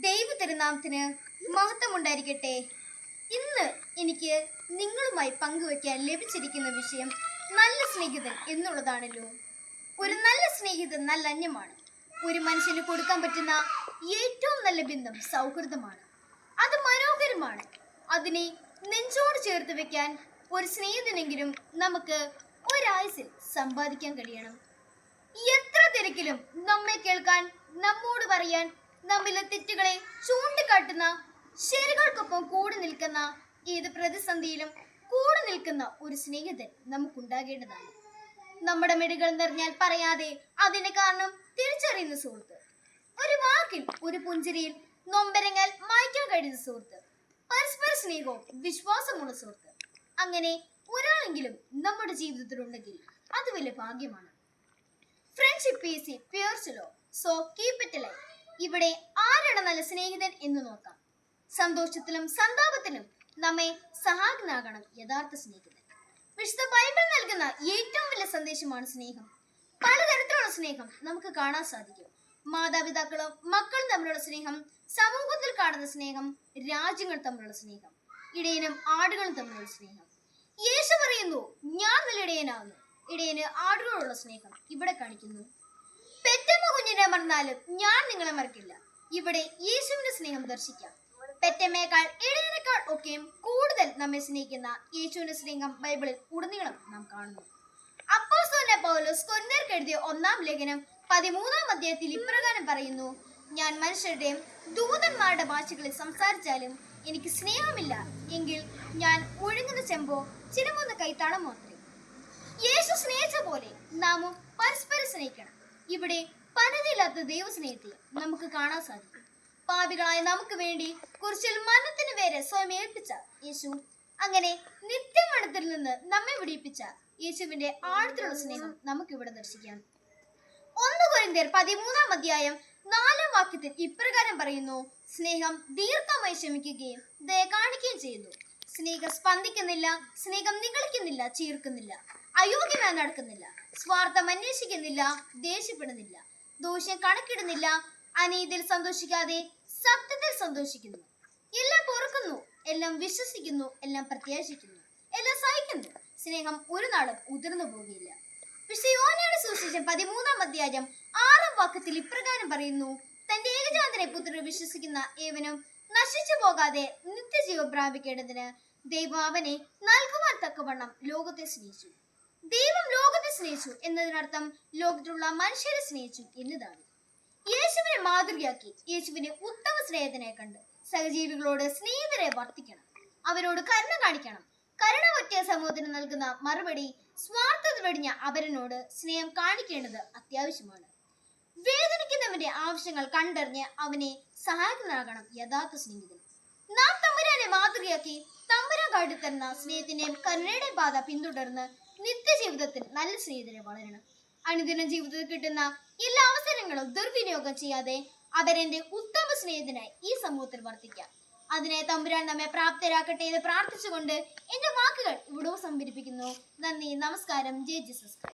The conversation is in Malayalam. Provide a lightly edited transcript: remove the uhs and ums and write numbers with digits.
ദൈവ തിരുനാമത്തിന് മഹത്വമുണ്ടായിരിക്കട്ടെ. ഇന്ന് എനിക്ക് നിങ്ങളുമായി പങ്കുവയ്ക്കാൻ ലഭിച്ചിരിക്കുന്ന വിഷയം നല്ല സ്നേഹിതൻ എന്നുള്ളതാണല്ലോ. ഒരു നല്ല സ്നേഹിതൻ നല്ല അന്യമാണ്. ഒരു മനുഷ്യന് കൊടുക്കാൻ പറ്റുന്ന ഏറ്റവും നല്ല ബന്ധം സൗഹൃദമാണ്. അത് മനോഹരമാണ്. അതിനെ നെഞ്ചോട് ചേർത്ത് വെക്കാൻ ഒരു സ്നേഹിതനെങ്കിലും നമുക്ക് ഒരായുസിൽ സമ്പാദിക്കാൻ കഴിയണം. എത്ര തിരക്കിലും നമ്മെ കേൾക്കാൻ, നമ്മോട് പറയാൻ, നമ്മിലെ തെറ്റുകളെ ചൂണ്ടിക്കാട്ടുന്ന, ശരികൾക്കൊപ്പം കൂടി നിൽക്കുന്ന, ഏത് പ്രതിസന്ധിയിലും കൂടി നിൽക്കുന്ന ഒരു സ്നേഹിതൻ നമുക്കുണ്ടാകേണ്ടതാണ്. നമ്മുടെ മെടുകൾ നിറഞ്ഞാൽ പറയാതെ അതിന് കാരണം തിരിച്ചറിയുന്ന സുഹൃത്ത്, ഒരു വാക്കിൽ, ഒരു പുഞ്ചിരിയിൽ നൊമ്പരങ്ങൾ മായ്ക്കാൻ കഴിയുന്ന സുഹൃത്ത്, പരസ്പര സ്നേഹവും വിശ്വാസമുള്ള സുഹൃത്ത്, അങ്ങനെ ഒരാളെങ്കിലും നമ്മുടെ ജീവിതത്തിലുണ്ടെങ്കിൽ അത് വലിയ ഭാഗ്യമാണ്. Friendship is A pure love, so keep it live. ഇവിടെ ആരാണ് നല്ല സ്നേഹിതൻ എന്ന് നോക്കാം. സന്തോഷത്തിലും സന്താപത്തിലും നമ്മെ സഹായകനാകണം യഥാർത്ഥ സ്നേഹിതൻ. വിശുദ്ധ ബൈബിൾ നൽകുന്ന ഏറ്റവും വലിയ സന്ദേശമാണ് സ്നേഹം. പലതരത്തിലുള്ള സ്നേഹം നമുക്ക് കാണാൻ സാധിക്കും. മാതാപിതാക്കളും മക്കളും തമ്മിലുള്ള സ്നേഹം, സമൂഹത്തിൽ കാണുന്ന സ്നേഹം, രാജ്യങ്ങൾ തമ്മിലുള്ള സ്നേഹം, ഇടയനും ആടുകളും തമ്മിലുള്ള സ്നേഹം. യേശു പറയുന്നു, ഞാൻ നല്ല ഇടയനാകുന്നു. ഇടയന് ആടുകളോടുള്ള സ്നേഹം ഇവിടെ കാണിക്കുന്നു. പെറ്റമ്മ കുഞ്ഞിനെ മറന്നാലും ഞാൻ നിങ്ങളെ മറക്കില്ല. ഇവിടെ യേശുവിന്റെ സ്നേഹം ദർശിക്കാം. പെറ്റമ്മയേക്കാൾ ഇടയനേക്കാൾ ഒക്കെയും കൂടുതൽ നമ്മെ സ്നേഹിക്കുന്ന യേശുവിന്റെ സ്നേഹം ബൈബിളിൽ ഉടനീളം നാം കാണുന്നു. അപ്പോസ്തലനായ പൗലോസ് കൊരിന്ത്യർക്ക് എഴുതിയ 1-ാം ലേഖനം 13-ാം അധ്യായത്തിൽ ഇപ്രകാരം പറയുന്നു, ഞാൻ മനുഷ്യരുടെയും ദൂതന്മാരുടെ ഭാഷകളിൽ സംസാരിച്ചാലും എനിക്ക് സ്നേഹമില്ല എങ്കിൽ ഞാൻ ഒഴുകുന്ന ചെമ്പോ ചിലമ്പുന്ന കൈത്താളം മാത്രമേ. യേശു സ്നേഹിച്ച പോലെ നാമും പരസ്പരം സ്നേഹിക്കണം. ഇവിടെ പരിധിയില്ലാത്ത ദൈവസ്നേഹത്തെ നമുക്ക് കാണാൻ സാധിക്കും. പാപികളായ നമുക്ക് വേണ്ടി കുരിശിൽ മരണത്തിന് പേരെ സ്വയം ഏൽപ്പിച്ച യേശു, അങ്ങനെ നിത്യമരണത്തിൽ നിന്ന് നമ്മെ വിടിയിപ്പിച്ച യേശുവിന്റെ ആഴത്തിലുള്ള സ്നേഹം നമുക്കിവിടെ ദർശിക്കാം. 1 കൊരിന്ത്യർ 13-ാം അധ്യായം 4-ാം വാക്യത്തിൽ ഇപ്രകാരം പറയുന്നു, സ്നേഹം ദീർഘമായി ക്ഷമിക്കുകയും ദയ കാണിക്കുകയും ചെയ്യുന്നു. സ്നേഹം സ്പന്ദിക്കുന്നില്ല, സ്നേഹം നിഗളിക്കുന്നില്ല, ചീർക്കുന്നില്ല, അയോഗ്യമായി നടക്കുന്നില്ല, സ്വാർത്ഥം അന്വേഷിക്കുന്നില്ല, ദേഷ്യപ്പെടുന്നില്ല, ദോഷം കണക്കിടുന്നില്ല, അനീതിയിൽ സന്തോഷിക്കാതെ സത്യത്തിൽ സന്തോഷിക്കുന്നു, എല്ലാം പൊറുക്കുന്നു, എല്ലാം വിശ്വസിക്കുന്നു, എല്ലാം പ്രത്യാശിക്കുന്നു, എല്ലാം സഹിക്കുന്നു. സ്നേഹം ഒരു നാളും ഉതിർന്നു പോകുകയില്ല. വിശുദ്ധ യോഹന്നാന്റെ സുവിശേഷം 13-ാം അധ്യായം 6-ാം വാക്യത്തിൽ ഇപ്രകാരം പറയുന്നു, തന്റെ ഏകജാതനെ പുത്രനെ വിശ്വസിക്കുന്ന ഏവനും നശിച്ചു പോകാതെ നിത്യജീവൻ പ്രാപിക്കേണ്ടതിന് ദൈവം അവനെ നൽകുവാൻ തക്കവണ്ണം ലോകത്തെ സ്നേഹിച്ചു. ദൈവം ലോകത്തെ സ്നേഹിച്ചു എന്നതിനർത്ഥം ലോകത്തിലുള്ള മനുഷ്യരെ സ്നേഹിച്ചു എന്നതാണ്. യേശുവിനെ മാതൃകയാക്കി യേശുവിനെ ഉത്തമ സ്നേഹത്തിനെ കണ്ട് സഹജീവികളോട് സ്നേഹിതരെ വർത്തിക്കണം. അവരോട് കരുണ കാണിക്കണം. കരുണ പറ്റിയ സമൂഹത്തിന് നൽകുന്ന മറുപടി സ്വാർത്ഥത വെടിഞ്ഞ അവരനോട് സ്നേഹം കാണിക്കേണ്ടത് അത്യാവശ്യമാണ്. വേദനിക്കുന്നവന്റെ ആവശ്യങ്ങൾ കണ്ടറിഞ്ഞ് അവനെ സഹായകനാകണം യഥാർത്ഥ സ്നേഹിതൻ. നാം തമ്പുരാനെ മാതൃകയാക്കി തമ്പുരാൻ കാട്ടിത്തരുന്ന സ്നേഹത്തിന്റെയും കരുണയുടെ പാത പിന്തുടർന്ന് നിത്യജീവിതത്തിൽ നല്ല സ്നേഹിതരെ വളരണം. അനുദിന ജീവിതത്തിൽ കിട്ടുന്ന എല്ലാ അവസരങ്ങളും ദുർവിനിയോഗം ചെയ്യാതെ അവരെന്റെ ഉത്തമ സ്നേഹിതനായി ഈ സമൂഹത്തിൽ വർത്തിക്കാം. അതിനെ തമ്പുരാൻ നമ്മെ പ്രാപ്തരാക്കട്ടെ എന്ന് പ്രാർത്ഥിച്ചുകൊണ്ട് എന്റെ വാക്കുകൾ ഇവിടെ സംഭരിപ്പിക്കുന്നു. നന്ദി, നമസ്കാരം. ജയ് ജീസസ്.